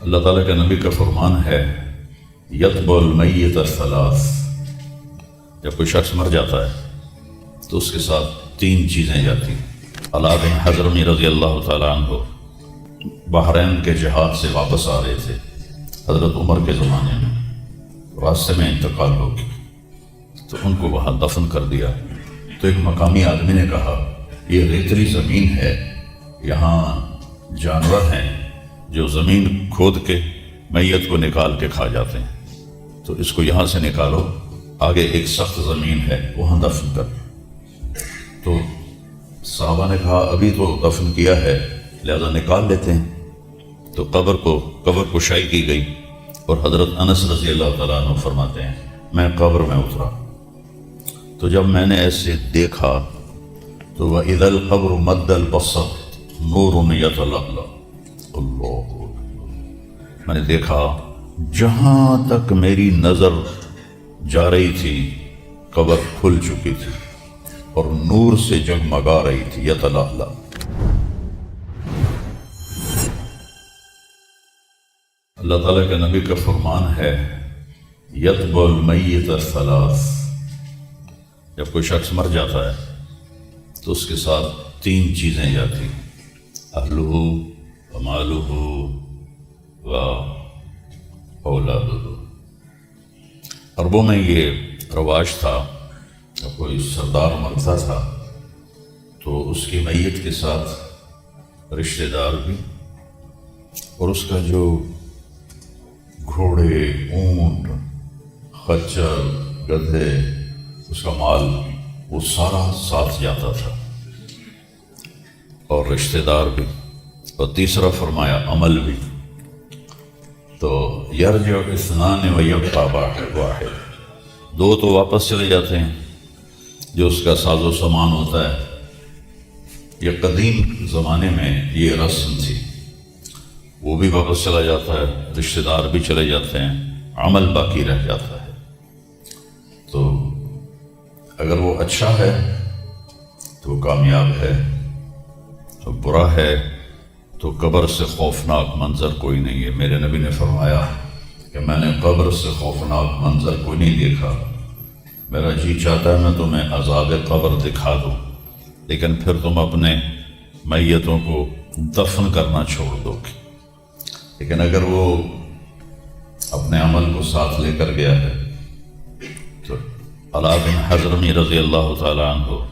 اللہ تعالیٰ کے نبی کا فرمان ہے یتبع المیت الثلاث، جب کوئی شخص مر جاتا ہے تو اس کے ساتھ تین چیزیں جاتی ہیں۔ علا بن حضرمی رضی اللہ تعالیٰ عنہ بحرین کے جہاد سے واپس آ رہے تھے حضرت عمر کے زمانے میں، راستے میں انتقال ہو گیا تو ان کو وہاں دفن کر دیا۔ تو ایک مقامی آدمی نے کہا یہ ریتلی زمین ہے، یہاں جانور ہیں جو زمین کھود کے میت کو نکال کے کھا جاتے ہیں، تو اس کو یہاں سے نکالو، آگے ایک سخت زمین ہے وہاں دفن کر۔ تو صحابہ نے کہا ابھی تو دفن کیا ہے لہذا نکال لیتے ہیں۔ تو قبر کشائی کی گئی اور حضرت انس رضی اللہ تعالیٰ عنہ فرماتے ہیں میں قبر میں اترا تو جب میں نے ایسے دیکھا تو وَإِذَا الْقَبْرُ مَدَّ الْبَصَرِ نُورٌ يَتَلَأْلَأُ، اللہ، میں نے دیکھا جہاں تک میری نظر جا رہی تھی قبر کھل چکی تھی اور نور سے جگمگا رہی تھی، یتلألأ۔ اللہ تعالیٰ کے نبی کا فرمان ہے یتبع المیت الثلاث، جب کوئی شخص مر جاتا ہے تو اس کے ساتھ تین چیزیں جاتی ہیں، اہلہ ومالہ و اولادہ۔ عربوں میں یہ رواج تھا، جب کوئی سردار مرتا تھا تو اس کی میت کے ساتھ رشتہ دار بھی اور اس کا جو گھوڑے، اونٹ، خچر، گدھے، اس کا مال وہ سارا ساتھ جاتا تھا، اور رشتہ دار بھی، اور تیسرا فرمایا عمل بھی۔ تو یرجع اثنان ویبقى واحد، دو تو واپس چلے جاتے ہیں جو اس کا ساز و سامان ہوتا ہے، یہ قدیم زمانے میں یہ رسم تھی، وہ بھی واپس چلا جاتا ہے، رشتہ دار بھی چلے جاتے ہیں، عمل باقی رہ جاتا ہے۔ تو اگر وہ اچھا ہے تو وہ کامیاب ہے، تو برا ہے تو قبر سے خوفناک منظر کوئی نہیں ہے۔ میرے نبی نے فرمایا کہ میں نے قبر سے خوفناک منظر کوئی نہیں دیکھا، میرا جی چاہتا ہے میں تمہیں عذاب قبر دکھا دوں لیکن پھر تم اپنے میتوں کو دفن کرنا چھوڑ دو گے، لیکن اگر وہ اپنے عمل کو ساتھ لے کر گیا ہے تو علا بن حضرمی رضی اللہ تعالیٰ عنہ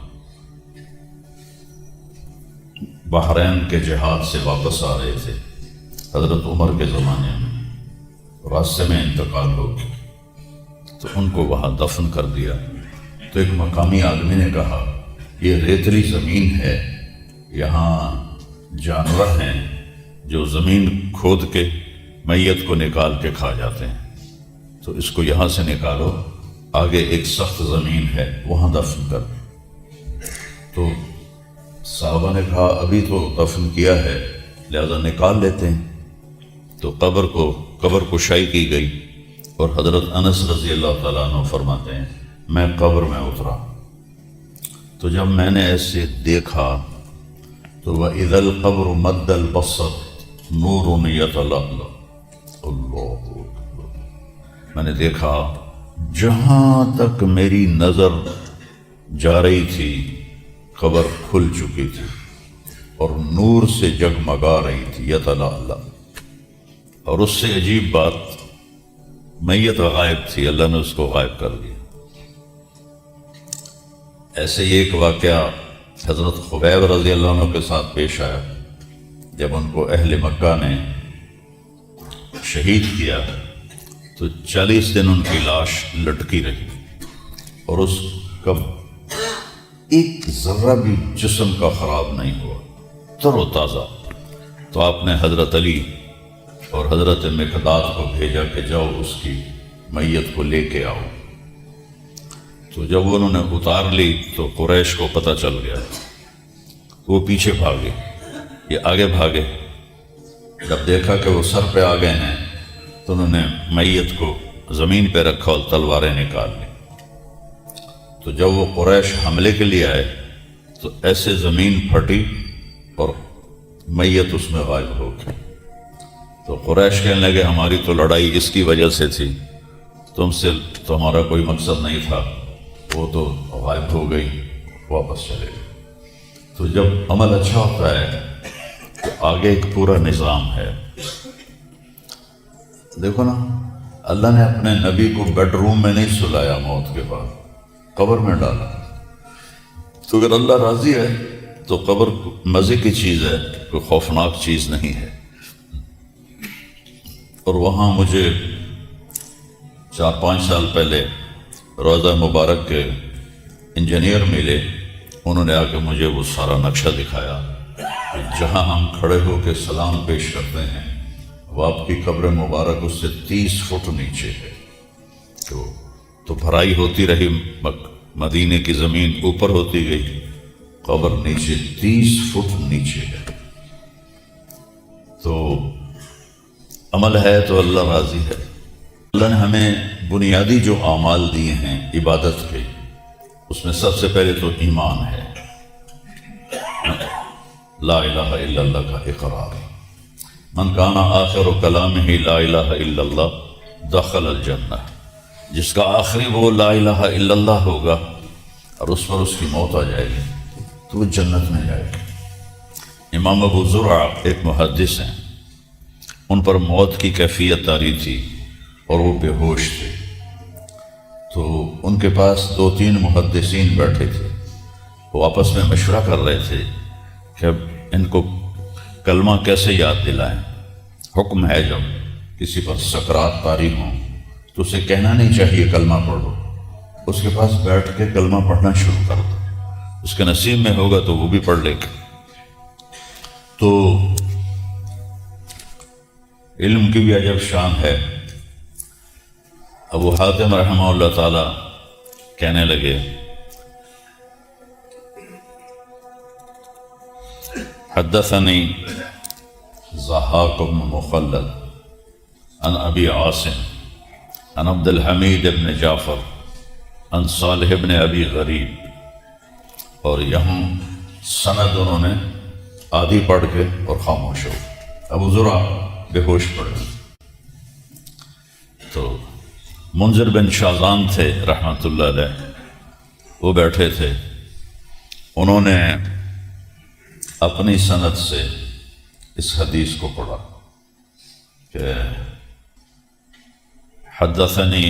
بحرین کے جہاد سے واپس آ رہے تھے حضرت عمر کے زمانے میں، راستے میں انتقال ہو گیا تو ان کو وہاں دفن کر دیا۔ تو ایک مقامی آدمی نے کہا یہ ریتلی زمین ہے، یہاں جانور ہیں جو زمین کھود کے میت کو نکال کے کھا جاتے ہیں، تو اس کو یہاں سے نکالو، آگے ایک سخت زمین ہے وہاں دفن کر۔ تو صحابہ نے کہا ابھی تو دفن کیا ہے لہذا نکال لیتے ہیں۔ تو قبر کشائی کی گئی اور حضرت انس رضی اللہ تعالیٰ عنہ فرماتے ہیں میں قبر میں اترا تو جب میں نے ایسے دیکھا تو وَإِذَا الْقَبْرُ مَدَّ الْبَصَرِ نُورٌ يَتَلَأْلَأُ، اللہ، میں نے دیکھا جہاں تک میری نظر جا رہی تھی قبر کھل چکی تھی اور نور سے جگمگا رہی تھی، یتلألأ۔ اور اس سے عجیب بات، میت غائب تھی، اللہ نے اس کو غائب کر دیا۔ ایسے ہی ایک واقعہ حضرت خبیب رضی اللہ عنہ کے ساتھ پیش آیا، جب ان کو اہل مکہ نے شہید کیا تو 40 دن ان کی لاش لٹکی رہی اور اس کا ایک ذرہ بھی جسم کا خراب نہیں ہوا، تر و تازہ۔ تو آپ نے حضرت علی اور حضرت مقداد کو بھیجا کہ جاؤ اس کی میت کو لے کے آؤ۔ تو جب انہوں نے اتار لی تو قریش کو پتہ چل گیا، وہ پیچھے بھاگے، یہ آگے بھاگے۔ جب دیکھا کہ وہ سر پہ آ گئے ہیں تو انہوں نے میت کو زمین پہ رکھا اور تلواریں نکال لی۔ تو جب وہ قریش حملے کے لیے آئے تو ایسے زمین پھٹی اور میت اس میں غائب ہو گئی۔ تو قریش کہنے لگے ہماری تو لڑائی اس کی وجہ سے تھی، تم سے تو ہمارا کوئی مقصد نہیں تھا، وہ تو غائب ہو گئی، واپس چلے گئے۔ تو جب عمل اچھا ہوتا ہے تو آگے ایک پورا نظام ہے۔ دیکھو نا، اللہ نے اپنے نبی کو بیڈ روم میں نہیں سلایا، موت کے بعد قبر میں ڈالا۔ تو اگر اللہ راضی ہے تو قبر مزے کی چیز ہے، کوئی خوفناک چیز نہیں ہے۔ اور وہاں مجھے 4-5 سال پہلے روضہ مبارک کے انجینئر ملے، انہوں نے آ کے مجھے وہ سارا نقشہ دکھایا کہ جہاں ہم کھڑے ہو کے سلام پیش کرتے ہیں وہ آپ کی قبر مبارک اس سے 30 فٹ نیچے ہے۔ تو بھرائی ہوتی رہی، مدینے کی زمین اوپر ہوتی گئی، قبر نیچے 30 فٹ نیچے ہے۔ تو عمل ہے تو اللہ راضی ہے۔ اللہ نے ہمیں بنیادی جو اعمال دیے ہیں عبادت کے، اس میں سب سے پہلے تو ایمان ہے، لا الہ الا اللہ کا اقرار۔ من کان آخر کلامہ لا الہ الا اللہ دخل الجنہ، جس کا آخری وہ لا الہ الا اللہ ہوگا اور اس پر اس کی موت آ جائے گی تو وہ جنت میں جائے گی۔ امام ابو زرع ایک محدث ہیں، ان پر موت کی کیفیت آ رہی تھی اور وہ بے ہوش تھے۔ تو ان کے پاس 2-3 محدثین بیٹھے تھے، وہ آپس میں مشورہ کر رہے تھے کہ اب ان کو کلمہ کیسے یاد دلائیں۔ حکم ہے جب کسی پر سکرات طاری ہوں تو اسے کہنا نہیں چاہیے کلمہ پڑھو، اس کے پاس بیٹھ کے کلمہ پڑھنا شروع کر دو، اس کے نصیب میں ہوگا تو وہ بھی پڑھ لے گا۔ تو علم کی بھی عجب شان ہے۔ ابو حاتم رحمہ اللہ تعالی کہنے لگے حدثنی ضحاک بن مخلد عن ابی عاصم عن عبد الحمید بن جعفر عن صالح بن ابی غریب، اور یہاں سند انہوں نے آدھی پڑھ کے اور خاموش ہو، ابو زرع بے ہوش پڑے۔ تو منذر بن شازان تھے رحمۃ اللہ علیہ، وہ بیٹھے تھے، انہوں نے اپنی سند سے اس حدیث کو پڑھا کہ حدثنی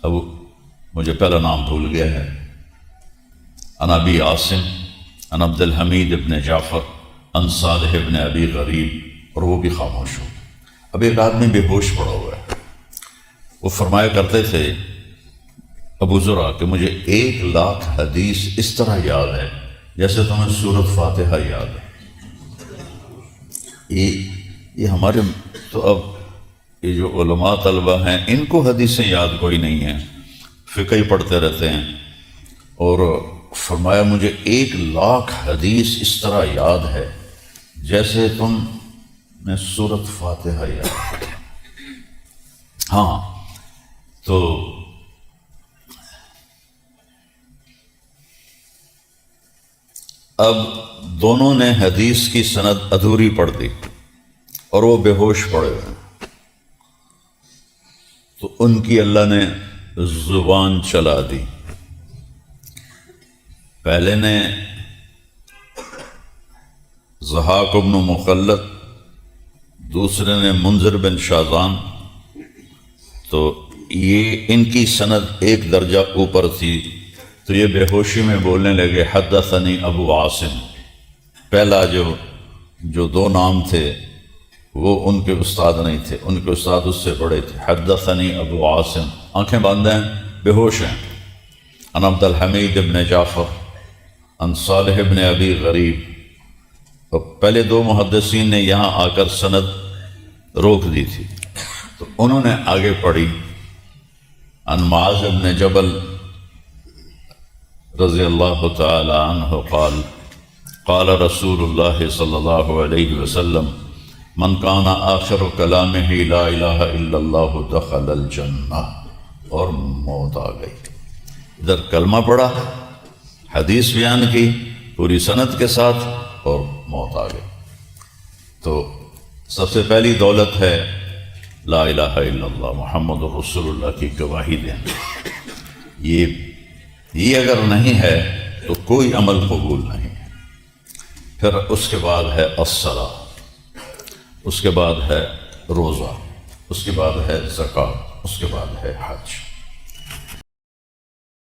ابو، مجھے پہلا نام بھول گیا ہے، عن ابی عاصم عن عبد الحمید ابن جعفر عن صالح ابن ابی غریب، اور وہ بھی خاموش ہو۔ اب ایک آدمی بے ہوش پڑا ہوا ہے، وہ فرمایا کرتے تھے ابو زرع کہ مجھے 1,00,000 حدیث اس طرح یاد ہے جیسے تمہیں سورۃ فاتحہ یاد ہے۔ یہ ہمارے تو اب یہ جو علماء طلبہ ہیں ان کو حدیثیں یاد کوئی نہیں ہیں، فقہ ہی پڑھتے رہتے ہیں، اور فرمایا مجھے 1,00,000 حدیث اس طرح یاد ہے جیسے تم نے سورۃ فاتحہ یاد ہے۔ ہاں، تو اب دونوں نے حدیث کی سند ادھوری پڑھ دی اور وہ بے ہوش پڑے ہوئے، تو ان کی اللہ نے زبان چلا دی۔ پہلے نے ضحاک بن مخلد، دوسرے نے منذر بن شازان، تو یہ ان کی سند ایک درجہ اوپر تھی، تو یہ بے ہوشی میں بولنے لگے حدثنی ابو عاصم۔ پہلا جو 2 نام تھے وہ ان کے استاد نہیں تھے، ان کے استاد اس سے بڑے تھے۔ حدثنی ابو عاصم، آنکھیں بند ہیں، بے ہوش ہیں، عن عبد الحمید ابن جعفر عن صالح ابن ابی غریب۔ تو پہلے 2 محدثین نے یہاں آ کر سند روک دی تھی، تو انہوں نے آگے پڑھی عن معاذ ابن جبل رضی اللہ تعالی عنہ قال قال رسول اللہ صلی اللہ علیہ وسلم من کان آخر کلامہ لا الہ الا اللہ دخل الجنہ، اور موت آ گئی۔ ادھر کلمہ پڑھا، حدیث بیان کی پوری سند کے ساتھ، اور موت آ گئی۔ تو سب سے پہلی دولت ہے لا الہ الا اللہ محمد رسول اللہ کی گواہی دینا. یہ اگر نہیں ہے تو کوئی عمل قبول نہیں. پھر اس کے بعد ہے الصلاۃ، اس کے بعد ہے روزہ، اس کے بعد ہے زکوٰۃ، اس کے بعد ہے حج.